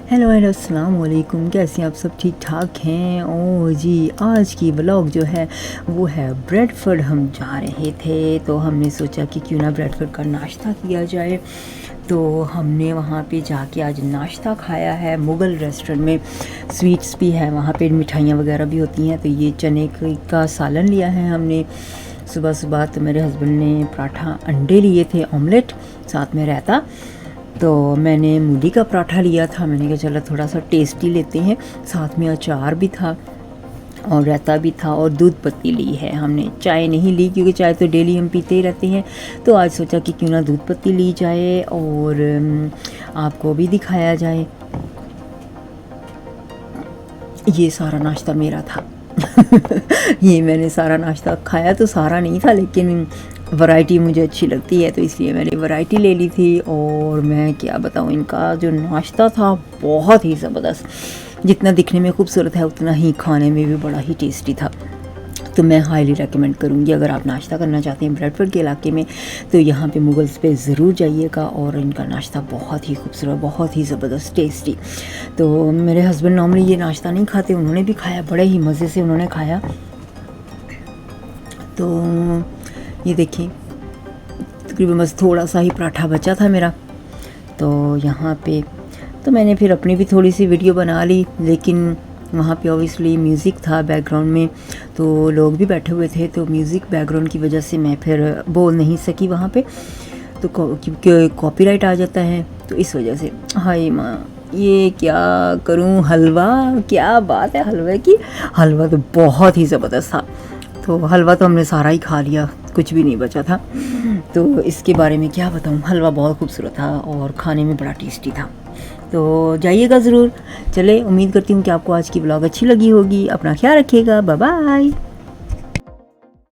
Hello hello अस्सलाम वालेकुम। कैसे हैं आप सब? ठीक ठाक हैं? ओह जी, आज की व्लॉग जो है वो है ब्रेडफर्ड। हम जा रहे थे तो हमने सोचा कि क्यों ना ब्रेडफर्ड का नाश्ता किया जाए। तो हमने वहाँ पे जाके आज नाश्ता खाया है मुग़ल रेस्टोरेंट में। स्वीट्स भी है वहाँ पे, मिठाइयाँ वगैरह भी होती हैं। तो ये चने का सालन लिया है हमने सुबह सुबह। तो मेरे हस्बैंड ने पराठा अंडे लिए थे, ऑमलेट, साथ में रायता। तो मैंने मूली का पराठा लिया था। मैंने कहा चलो थोड़ा सा टेस्टी लेते हैं। साथ में अचार भी था और रायता भी था और दूध पत्ती ली है हमने। चाय नहीं ली क्योंकि चाय तो डेली हम पीते ही रहते हैं। तो आज सोचा कि क्यों ना दूध पत्ती ली जाए और आपको भी दिखाया जाए। ये सारा नाश्ता मेरा था। ये मैंने सारा नाश्ता खाया, तो सारा नहीं था लेकिन वैरायटी मुझे अच्छी लगती है तो इसलिए मैंने वैरायटी ले ली थी। और मैं क्या बताऊँ, इनका जो नाश्ता था बहुत ही ज़बरदस्त। जितना दिखने में खूबसूरत है उतना ही खाने में भी बड़ा ही टेस्टी था। तो मैं हाईली रेकमेंड करूँगी, अगर आप नाश्ता करना चाहते हैं ब्रेडफर्ड के इलाके में तो यहाँ पे मुगल्स पे ज़रूर जाइएगा। और इनका नाश्ता बहुत ही खूबसूरत, बहुत ही ज़बरदस्त टेस्टी। तो मेरे हस्बैंड नॉर्मली ये नाश्ता नहीं खाते, उन्होंने भी खाया, बड़े ही मज़े से उन्होंने खाया। तो ये देखिए, तकरीबन बस थोड़ा सा ही पराठा बचा था मेरा। तो यहाँ पे तो मैंने फिर अपनी भी थोड़ी सी वीडियो बना ली, लेकिन वहाँ पे ऑब्वियसली म्यूज़िक था बैकग्राउंड में, तो लोग भी बैठे हुए थे, तो म्यूज़िक बैकग्राउंड की वजह से मैं फिर बोल नहीं सकी वहाँ पे। तो क्योंकि कॉपीराइट आ जाता है, तो इस वजह से। हाय माँ, ये क्या करूँ? हलवा, क्या बात है हलवे की। हलवा तो बहुत ही ज़बरदस्त था। तो हलवा तो हमने सारा ही खा लिया, कुछ भी नहीं बचा था। तो इसके बारे में क्या बताऊँ, हलवा बहुत खूबसूरत था और खाने में बड़ा टेस्टी था। तो जाइएगा ज़रूर। चले, उम्मीद करती हूँ कि आपको आज की ब्लॉग अच्छी लगी होगी। अपना ख्याल रखिएगा। Bye bye.